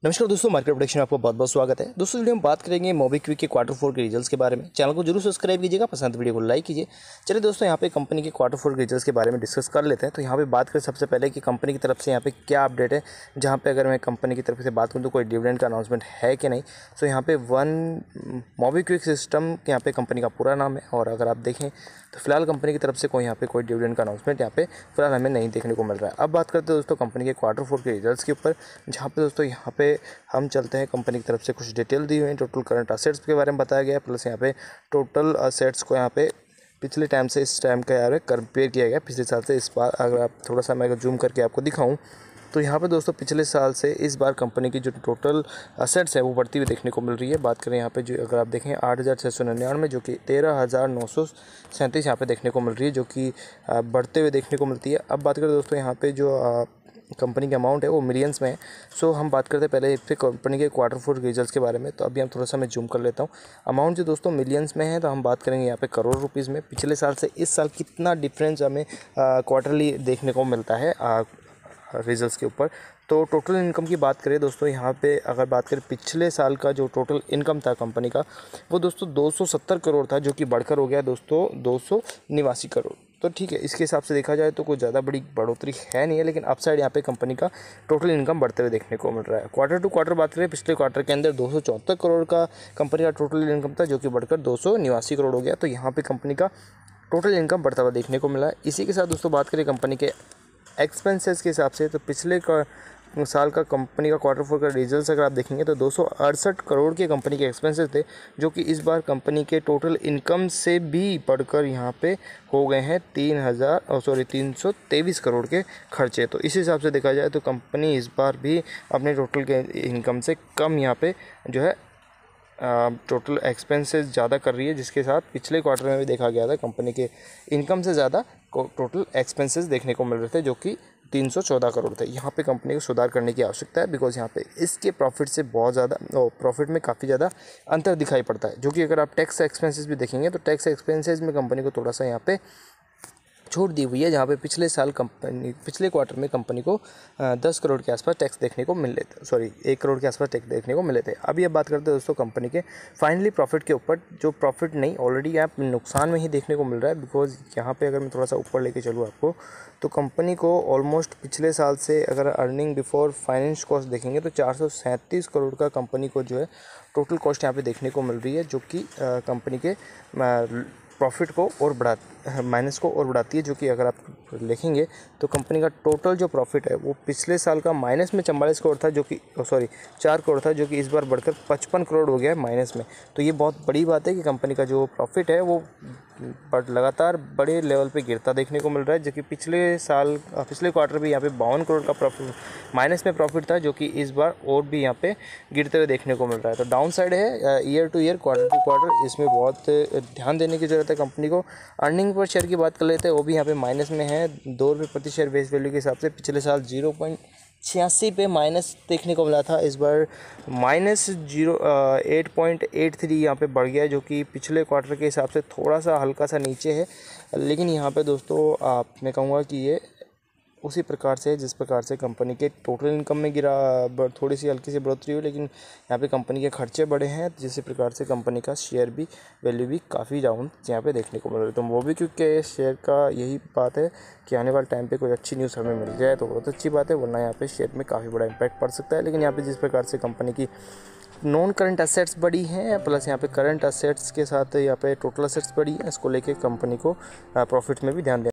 नमस्कार दोस्तों, market prediction में आपको बहुत बहुत स्वागत है। दोस्तों वीडियो में बात करेंगे मोबीक्विक के क्वार्टर 4 के रिजल्ट्स के बारे में। चैनल को जरूर सब्सक्राइब कीजिएगा, पसंद वीडियो को लाइक कीजिए। चलिए दोस्तों, यहाँ पे कंपनी के क्वार्टर 4 के रिजल्ट्स के बारे में डिस्कस कर लेते हैं। तो यहाँ पे बात करें सबसे पहले कि कंपनी की तरफ से यहाँ पे क्या अपडेट है। जहाँ पे अगर मैं कंपनी की तरफ से बात करूँ तो कोई डिविडेंड का अनाउंसमेंट है कि नहीं। सो यहाँ पे मोबीक्विक सिस्टम यहाँ पे कंपनी का पूरा नाम है। और अगर आप देखें तो फिलहाल कंपनी की तरफ से यहाँ पे कोई डिविडेंड का अनाउंसमेंट यहाँ पे फिलहाल हमें नहीं देखने को मिल रहा है। अब बात करते हैं दोस्तों कंपनी के क्वार्टर 4 के रिजल्ट्स के ऊपर, जहाँ पे दोस्तों यहाँ पे हम चलते हैं। कंपनी की तरफ से कुछ डिटेल दी हुई है, टोटल करंट असेट्स के बारे में बताया गया है, प्लस यहाँ पे टोटल असेट्स को यहाँ पे पिछले टाइम से इस टाइम का यहाँ पे कंपेयर किया गया, पिछले साल से इस बार। अगर आप थोड़ा सा मैं जूम करके आपको दिखाऊं तो यहाँ पे दोस्तों पिछले साल से इस बार कंपनी की जो टोटल असेट्स है वो बढ़ती हुई देखने को मिल रही है। बात करें यहाँ पे जो अगर आप देखें 8,699 जो कि 13,937 यहाँ पे देखने को मिल रही है, जो कि बढ़ते हुए देखने को मिलती है। अब बात करें दोस्तों यहाँ पे जो कंपनी का अमाउंट है वो मिलियंस में है। सो हम बात करते हैं पहले फिर कंपनी के क्वार्टर 4 रिजल्ट्स के बारे में। तो अभी हम थोड़ा सा मैं जूम कर लेता हूँ। अमाउंट जो दोस्तों मिलियंस में है, तो हम बात करेंगे यहाँ पे करोड़ रुपीज़ में। पिछले साल से इस साल कितना डिफरेंस हमें क्वार्टरली देखने को मिलता है रिजल्ट्स के ऊपर। तो टोटल इनकम की बात करें दोस्तों, यहाँ पे अगर बात करें पिछले साल का जो टोटल इनकम था कंपनी का, वो दोस्तों 270 करोड़ था, जो कि बढ़कर हो गया दोस्तों 289 करोड़। तो ठीक है, इसके हिसाब से देखा जाए तो कोई ज़्यादा बड़ी बढ़ोतरी है नहीं है, लेकिन अपसाइड यहाँ पे कंपनी का टोटल इनकम बढ़ते हुए देखने को मिल रहा है। क्वार्टर टू क्वार्टर बात करें, पिछले क्वार्टर के अंदर 274 करोड़ का कंपनी का टोटल इनकम था, जो कि बढ़कर 289 करोड़ हो गया। तो यहाँ पे कंपनी का टोटल इनकम बढ़ता हुआ देखने को मिला है। इसी के साथ दोस्तों बात करें कंपनी के एक्सपेंसेस के हिसाब से, तो पिछले साल का कंपनी का क्वार्टर 4 का रिजल्ट्स अगर आप देखेंगे तो 268 करोड़ के कंपनी के एक्सपेंसेस थे, जो कि इस बार कंपनी के टोटल इनकम से भी बढ़कर यहाँ पे हो गए हैं 323 करोड़ के खर्चे। तो इस हिसाब से देखा जाए तो कंपनी इस बार भी अपने टोटल के इनकम से कम यहाँ पे जो है टोटल एक्सपेंसेस ज़्यादा कर रही है, जिसके साथ पिछले क्वार्टर में भी देखा गया था कंपनी के इनकम से ज़्यादा टोटल एक्सपेंसेस देखने को मिल रहे थे, जो कि 314 करोड़ थे। यहाँ पे कंपनी को सुधार करने की आवश्यकता है, बिकॉज यहाँ पे इसके प्रॉफिट से बहुत ज़्यादा प्रॉफिट में काफ़ी ज़्यादा अंतर दिखाई पड़ता है। जो कि अगर आप टैक्स एक्सपेंसेस भी देखेंगे तो टैक्स एक्सपेंसेस में कंपनी को थोड़ा सा यहाँ पे छूट दी हुई है, जहाँ पे पिछले क्वार्टर में कंपनी को 10 करोड़ के आसपास टैक्स देखने को मिल रहे थे, 1 करोड़ के आसपास टैक्स देखने को मिले थे। अभी अब बात करते हैं दोस्तों कंपनी के फाइनली प्रॉफिट के ऊपर, जो प्रॉफिट नहीं ऑलरेडी आप नुकसान में ही देखने को मिल रहा है। बिकॉज यहाँ पे अगर मैं थोड़ा सा ऊपर लेके चलूँ आपको, तो कंपनी को ऑलमोस्ट पिछले साल से अगर अर्निंग बिफोर फाइनेंस कॉस्ट देखेंगे तो 437 करोड़ का कंपनी को जो है टोटल कॉस्ट यहाँ पे देखने को मिल रही है, जो कि कंपनी के प्रॉफिट को और माइनस को और बढ़ाती है। जो कि अगर आप देखेंगे तो कंपनी का टोटल जो प्रॉफिट है वो पिछले साल का माइनस में 44 करोड़ था, जो कि 4 करोड़ था, जो कि इस बार बढ़कर 55 करोड़ हो गया है माइनस में। तो ये बहुत बड़ी बात है कि कंपनी का जो प्रॉफिट है वो लगातार बड़े लेवल पे गिरता देखने को मिल रहा है। जो कि पिछले क्वार्टर भी यहाँ पे 52 करोड़ का प्रॉफिट माइनस में प्रॉफिट था, जो कि इस बार और भी यहाँ पे गिरते हुए देखने को मिल रहा है। तो डाउन साइड है year to year, quarter to quarter, इसमें बहुत ध्यान देने की ज़रूरत है कंपनी को। अर्निंग पर शेयर की बात कर लेते हैं, वो भी यहाँ पे माइनस में है, 2 रुपये प्रति शेयर बेस वैल्यू के हिसाब से। पिछले साल 0.86 पे माइनस देखने को मिला था, इस बार -8.83 यहाँ पे बढ़ गया है, जो कि पिछले क्वार्टर के हिसाब से थोड़ा सा हल्का सा नीचे है। लेकिन यहाँ पे दोस्तों मैं कहूँगा कि ये उसी प्रकार से जिस प्रकार से कंपनी के टोटल इनकम में थोड़ी सी हल्की सी बढ़ोतरी हुई, लेकिन यहाँ पे कंपनी के खर्चे बढ़े हैं, जिस प्रकार से कंपनी का शेयर भी वैल्यू भी काफ़ी डाउन यहाँ पे देखने को मिल रहा है। तो वो भी क्योंकि शेयर का यही बात है कि आने वाले टाइम पे कोई अच्छी न्यूज़ हमें मिल जाए तो बहुत अच्छी बात है, वरना यहाँ पे शेयर में काफ़ी बड़ा इंपैक्ट पड़ सकता है। लेकिन यहाँ पे जिस प्रकार से कंपनी की नॉन करंट असेट्स बढ़ी हैं, प्लस यहाँ पे करंट असेट्स के साथ यहाँ पे टोटल असेट्स बढ़ी हैं, इसको लेके कंपनी को प्रॉफिट में भी ध्यान देना